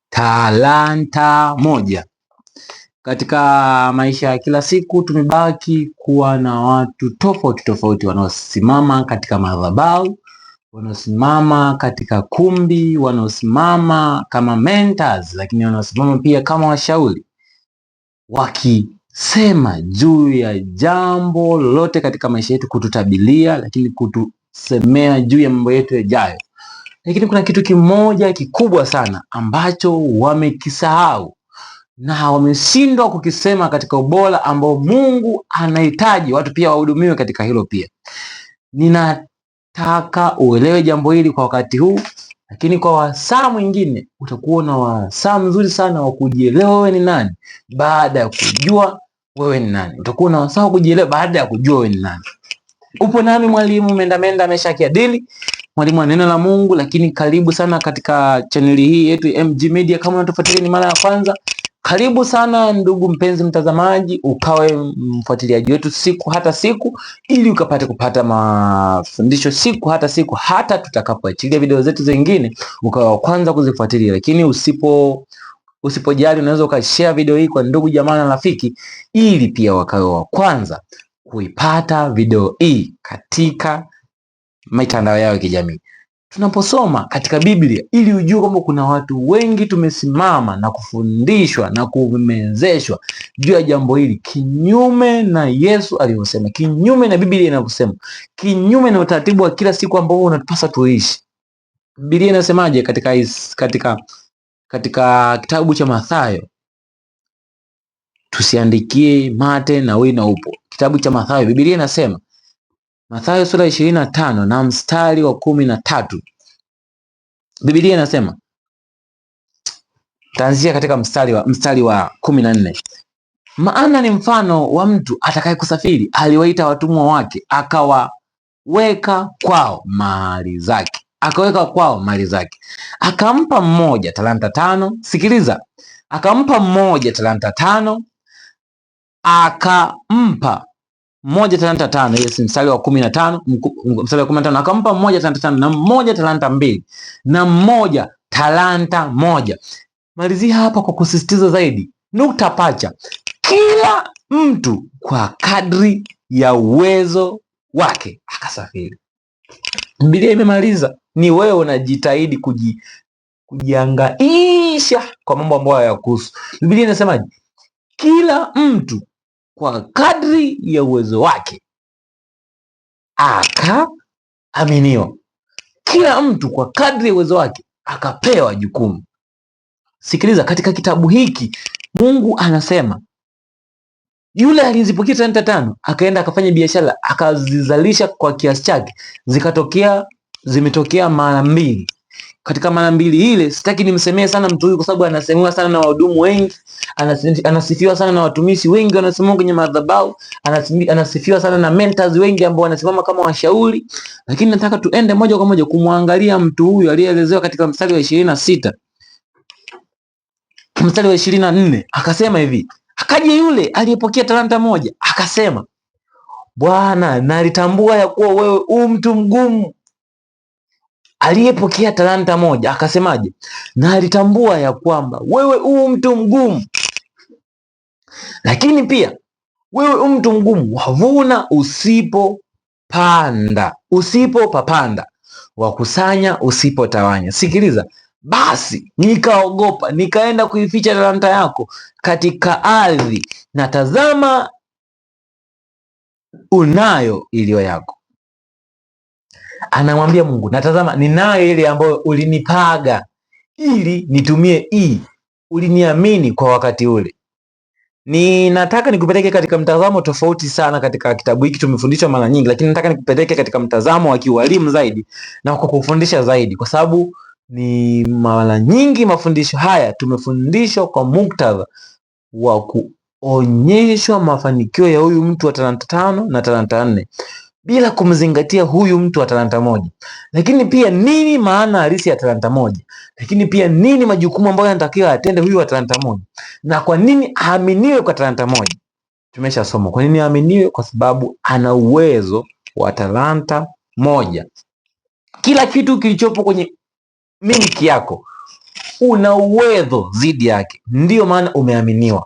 talanta moja. Katika maisha ya kila siku tumebaki kuwa na watu tofauti tofauti wanaosimama katika madhabahu, wanaosimama katika kumbi, wanaosimama kama mentors, lakini wanaosimama pia kama washauri, wakisema juu ya jambo lolote katika maisha yetu, kututabilia, lakini kutusemea juu ya mambo yetu yajayo. Lakini kuna kitu kimoja kikubwa sana ambacho wamekisahau na wameshindwa kukisema katika ubora ambao Mungu anahitaji watu pia wahudumiwe katika hilo pia. Ninataka uelewe jambo hili kwa wakati huu, lakini kwa wasaa mwingine utakuwa na wasaa mzuri sana wa kujielewa wewe ni nani baada ya kujua wewe ni nani. Utakuwa na wasaa wa kujielewa baada ya kujua wewe ni nani. Upo nami mwalimu Mendamenda Meshaki Adili, mwalimu wa neno la Mungu, lakini karibu sana katika chaneli hii yetu MG Media. Kama unatufuatilia ni mara ya kwanza, karibu sana ndugu mpenzi mtazamaji, ukawe mfuatiliaji wetu siku hata siku, ili ukapate kupata mafundisho siku hata siku, hata tutakapoachilia video zetu zingine ukawe wa kwanza kuzifuatilia. Lakini usipojali, unaweza ukashare video hii kwa ndugu jamaa na rafiki, ili pia wakawe wa kwanza kuipata video hii katika mitandao yao ya kijamii. Tunaposoma katika Biblia, ili ujue kwamba kuna watu wengi tumesimama na kufundishwa na kumezeshwa juu ya jambo hili, kinyume na Yesu alivyosema, kinyume na Biblia inavyosema, kinyume na utaratibu wa kila siku ambao unatupasa tuishi. Biblia inasemaje katika kitabu cha Mathayo? Tusiandikie mate na wino upo. Kitabu cha Mathayo, Biblia inasema, Mathayo sura 25 na mstari wa 13. Biblia inasema, taanzia katika mstari wa 14. Maana ni mfano wa mtu atakaye kusafiri, aliwaita watumwa wake, akaweka kwao mali zake. Akampa mmoja talanta 5. Sikiliza, akampa mmoja talanta 5, akampa mmoja talanta 5. Yes, mstari wa 15, mstari wa 15. Akampa mmoja talanta 5 na mmoja talanta 2 na mmoja talanta 1. Malizia hapa kwa kusisitiza zaidi, nukta pacha, kila mtu kwa kadri ya uwezo wake akasafiri. Biblia imemaliza. Ni wewe unajitahidi kujiangaisha kwa mambo ambayo hayakuhusu. Biblia inasemaje? Kila mtu kwa kadri ya uwezo wake akaaminiwa. Kila mtu kwa kadri ya uwezo wake akapewa jukumu. Sikiliza, katika kitabu hiki Mungu anasema yule alizipokea talanta 5 akaenda akafanya biashara, akazizalisha kwa kiasi chake, zimetokea mara 2. Katika mara 2 ile, sitaki nimsemee sana mtu huyu kwa sababu anasemewa sana na wahudumu wengi, anasifiwa sana na watumishi wengi wanasimama kwenye madhabahu, anasifiwa sana na mentors wengi ambao wanasimama kama washauri. Lakini nataka tuende moja kwa moja kumwangalia mtu huyu aliyeelezewa katika mstari wa 26. Mstari wa 24 akasema hivi, akaja yule aliyepokea talanta 1 akasema, Bwana, nalitambua ya kuwa wewe u mtu mgumu. Aliyepokea talanta 1 akasemaje? Nalitambua ya kwamba wewe u mtu mgumu, lakini pia wewe u mtu mgumu, wavuna usipopapanda, wakusanya usipotawanya. Sikiliza, basi nikaogopa, nikaenda kuificha talanta yako katika ardhi, na tazama, unayo iliyo yako. Anamwambia Mungu, natazama ninayo ile ambayo ulinipaga ili nitumie hii. Uliniamini kwa wakati ule. Ninataka nikupeleke katika mtazamo tofauti sana. Katika kitabu hiki tumefundishwa mara nyingi, lakini nataka nikupeleke katika mtazamo wa kiwalimu zaidi na kwa kufundisha zaidi, kwa sababu ni mara nyingi mafundisho haya tumefundishwa kwa muktadha wa kuonyeshwa mafanikio ya huyu mtu wa talanta 5 na talanta 4 bila kumzingatia huyu mtu wa talanta 1. Lakini pia nini maana halisi ya talanta 1? Lakini pia nini majukumu ambayo anatakiwa atende huyu wa talanta 1? Na kwa nini aaminiwe kwa talanta 1? Tumeshasoma kwa nini aaminiwe, kwa sababu ana uwezo wa talanta 1. Kila kitu kilichopo kwenye miliki yako una uwezo dhidi yake, ndiyo maana umeaminiwa.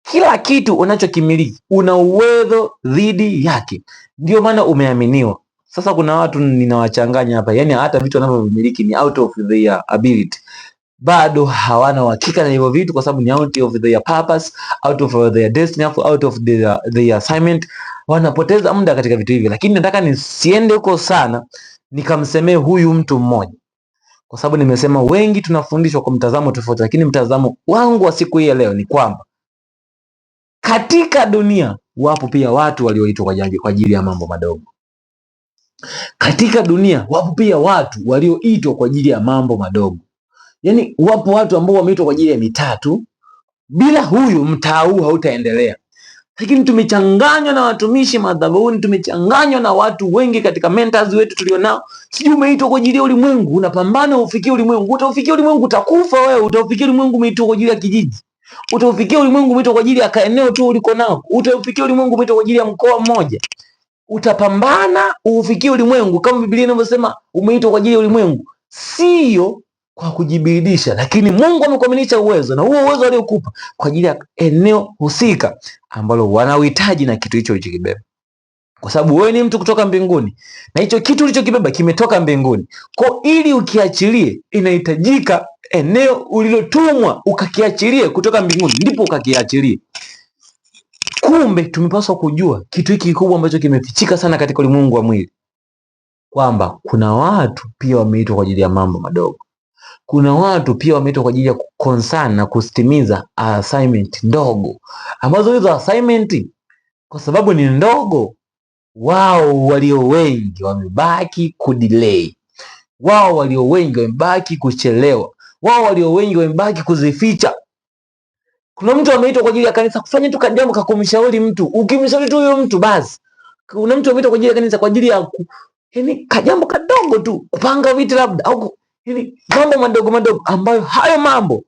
Kila kitu unachokimiliki una uwezo dhidi yake, ndio maana umeaminiwa. Sasa kuna watu ninawachanganya hapa, yani hata vitu wanavyomiliki ni out of their ability, bado hawana uhakika na hivyo vitu, kwa sababu ni out of their purpose, out of their destiny, out of their assignment. Wanapoteza muda katika vitu hivi, lakini nataka nisiende huko sana nikamsemee huyu mtu mmoja, kwa sababu nimesema wengi tunafundishwa kwa mtazamo tofauti, lakini mtazamo wangu wa siku hii ya leo ni kwamba katika dunia wapo pia watu walioitwa kwa ajili ya mambo madogo. Katika dunia wapo pia watu walioitwa kwa ajili ya mambo madogo. Yaani wapo watu ambao wameitwa kwa ajili ya mitatu. Bila huyu mtaa huu hautaendelea. Lakini tumechanganywa na watumishi madhabahuni, tumechanganywa na watu wengi katika mentors wetu tulionao. Sijui umeitwa kwa ajili ya ulimwengu, unapambana ufikie ulimwengu. Utaufikia ulimwengu, utakufa wewe. Utaufikia ulimwengu umeitwa kwa ajili ya kijiji. Utaufikia ulimwengu umeitwa kwa ajili ya kaeneo tu uliko nao. Utaufikia ulimwengu umeitwa kwa ajili ya mkoa mmoja. Utapambana ufikie ulimwengu kama Biblia inavyosema umeitwa kwa ajili ya ulimwengu. Sio kwa kujibiridisha, lakini Mungu amekuaminisha uwezo, na huo uwezo aliokupa kwa ajili ya eneo husika ambalo wanauhitaji na kitu hicho ulichokibeba. Kwa sababu wewe ni mtu kutoka mbinguni na hicho kitu ulichokibeba kimetoka mbinguni. Kwa ili ukiachilie, inahitajika eneo ulilotumwa ukakiachilie kutoka mbinguni, ndipo ukakiachilie. Kumbe tumepaswa kujua kitu hiki kikubwa ambacho kimefichika sana katika ulimwengu wa mwili, kwamba kuna watu pia wameitwa kwa ajili ya mambo madogo. Kuna watu pia wameitwa kwa ajili ya concern na kustimiza assignment ndogo, ambazo hizo assignment kwa sababu ni ndogo, wao walio wengi wamebaki kudelay. Wao walio wengi wamebaki kuchelewa. Wao walio wengi wamebaki kuzificha. Kuna mtu ameitwa kwa ajili ya kanisa kufanya tu kadambo kakumshauri mtu. Ukimshauri tu huyo mtu basi. Kuna mtu ameitwa kwa ajili ya kanisa kwa ajili ya yani kajambo kadogo tu, kupanga viti labda au yani mambo madogo madogo ambayo hayo mambo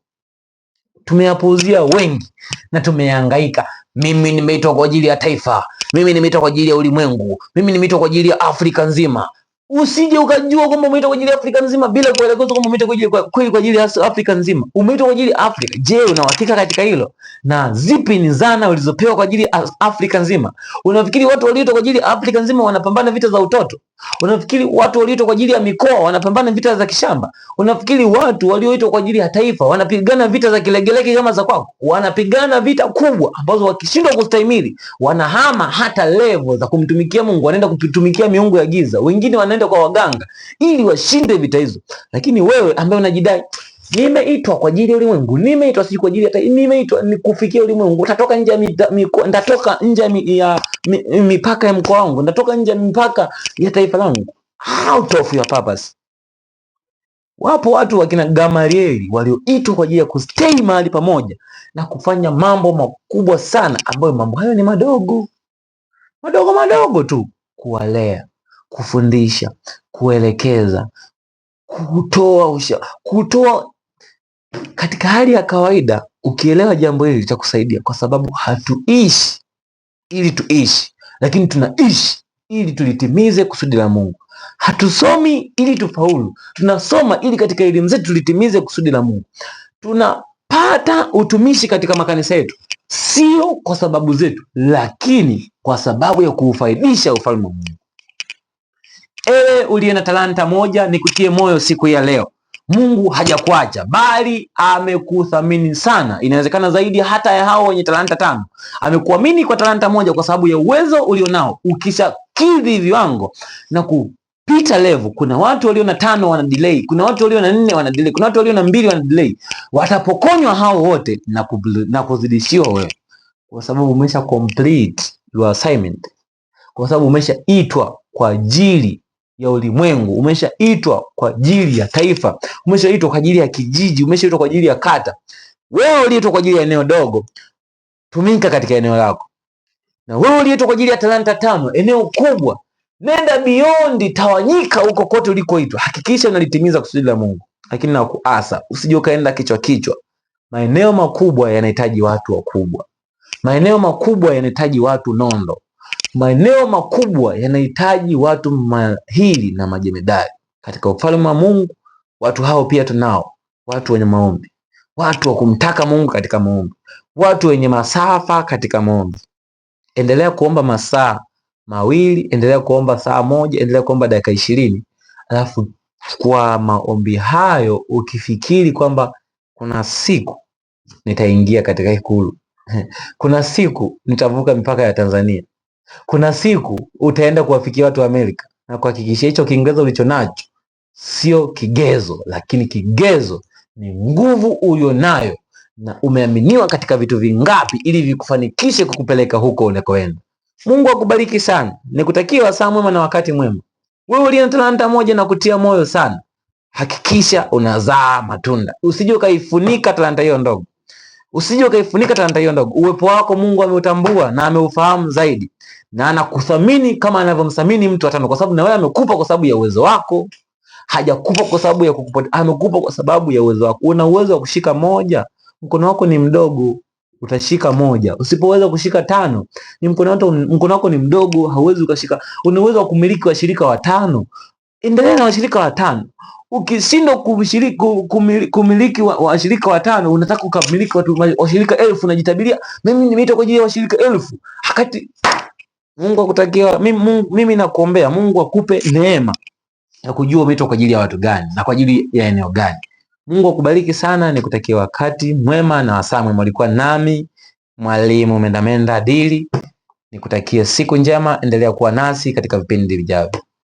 tumeyapuuzia wengi na tumehangaika. Mimi nimeitwa kwa ajili ya taifa. Mimi nimeitwa kwa ajili ya ulimwengu. Mimi nimeitwa kwa ajili ya Afrika nzima. Usije ukajua kwamba umeitwa kwa ajili ya Afrika nzima bila kuelekezwa kwamba umeitwa kwa ajili ya Afrika nzima. Umeitwa kwa ajili ya Afrika. Je, una uhakika katika hilo? Na zipi ni zana ulizopewa kwa ajili ya Afrika nzima? Unafikiri watu walioitwa kwa ajili ya Afrika nzima wanapambana vita za utoto? Unafikiri watu walioitwa kwa ajili ya mikoa wanapambana vita za kishamba? Unafikiri watu walioitwa kwa ajili ya taifa wanapigana vita za kilegeleke kama za kwako? Wanapigana vita kubwa ambazo wakishindwa kustahimili wanahama hata level za kumtumikia Mungu, wanaenda kutumikia miungu ya giza. Wengine wanaenda kwa waganga ili washinde vita hizo. Lakini wewe ambaye unajidai nimeitwa kwa ajili ya ulimwengu, nimeitwa si kwa ajili ya taifa, nimeitwa ni kufikia ulimwengu, utatoka nje ndatoka nje ya mipaka ya mkoa wangu, ndatoka nje ya mipaka ya taifa langu, out of your purpose. Wapo watu wakina Gamalieli walioitwa kwa ajili ya kustay mahali pamoja na kufanya mambo makubwa sana, ambayo mambo hayo ni madogo madogo madogo tu: kuwalea, kufundisha, kuelekeza, kutoa. Katika hali ya kawaida ukielewa jambo hili litakusaidia, kwa sababu hatuishi ili tuishi, lakini tunaishi ili tulitimize kusudi la Mungu. Hatusomi ili tufaulu, tunasoma ili katika elimu zetu tulitimize kusudi la Mungu. Tunapata utumishi katika makanisa yetu sio kwa sababu zetu, lakini kwa sababu ya kuufaidisha ufalme wa Mungu. Ewe uliye na talanta moja, nikutie moyo siku ya leo. Mungu hajakuacha, bali amekuthamini sana. Inawezekana zaidi hata ya hao wenye talanta 5. Amekuamini kwa talanta moja kwa sababu ya uwezo ulionao. Ukishakidhi viwango na kupita level, kuna watu walio na 5 wana delay, kuna watu walio na 4 wana delay, kuna watu walio na 2 wana delay. Watapokonywa hao wote na kuzidishiwa wewe, kwa sababu umesha complete your assignment, kwa sababu umeshaitwa kwa ajili ya ulimwengu, umeshaitwa kwa ajili ya taifa, umeshaitwa kwa ajili ya kijiji, umeshaitwa kwa ajili ya kata. Wewe uliitwa kwa ajili ya eneo dogo, tumika katika eneo lako. Na wewe uliitwa kwa ajili ya talanta 5, eneo kubwa, nenda beyond, tawanyika huko kote ulikoitwa. Hakikisha unalitimiza kusudi la Mungu. Lakini na kuasa, usije ukaenda kichwa kichwa. Maeneo makubwa yanahitaji watu wakubwa. Maeneo makubwa yanahitaji watu nondo. Maeneo makubwa yanahitaji watu mahiri na majemedari. Katika ufalme wa Mungu, watu hao pia tunao. watu wenye maombi, watu wa kumtaka Mungu katika maombi, watu wenye masafa katika maombi. Endelea kuomba masaa mawili, endelea kuomba saa moja, endelea kuomba dakika 20. Alafu kwa maombi hayo ukifikiri kwamba kuna siku nitaingia katika Ikulu, kuna siku nitavuka mipaka ya Tanzania, kuna siku utaenda kuwafikia watu wa Amerika, na kuhakikisha hicho Kiingereza ulicho nacho sio kigezo, lakini kigezo ni nguvu ulionayo na umeaminiwa katika vitu vingapi ili vikufanikishe kukupeleka huko unakoenda. Mungu akubariki sana. Nikutakia wasaa mwema na wakati mwema. Wewe uliye na talanta moja na kutia moyo sana, hakikisha unazaa matunda. Usije ukaifunika talanta hiyo ndogo. Usije ukaifunika talanta hiyo ndogo. Uwepo wako Mungu ameutambua na ameufahamu zaidi, na anakuthamini kama anavyomthamini mtu atano, kwa sababu na wewe amekupa kwa sababu ya uwezo wako. Hajakupa kwa sababu ya kukupotea, amekupa kwa sababu ya uwezo wako. Una uwezo wa kushika moja, mkono wako ni mdogo, utashika moja. Usipoweza kushika 5, ni mkono wako ni mdogo, hauwezi ukashika. Una uwezo wa kumiliki washirika 5, endelea na washirika 5. Ukishindwa kumiliki washirika 5, unataka ukamiliki washirika 1000, unajitabiria mimi nimeitwa kwa ajili ya washirika 1000. Hakati Mungu akutakia, mimi nakuombea Mungu akupe neema ya kujua umeitwa kwa ajili ya watu gani na kwa ajili ya eneo gani. Mungu akubariki sana, nikutakia wakati mwema na wasaa mwema. Ulikuwa nami Mwalimu Mendamenda Dili, nikutakia siku njema. Endelea kuwa nasi katika vipindi vijavyo.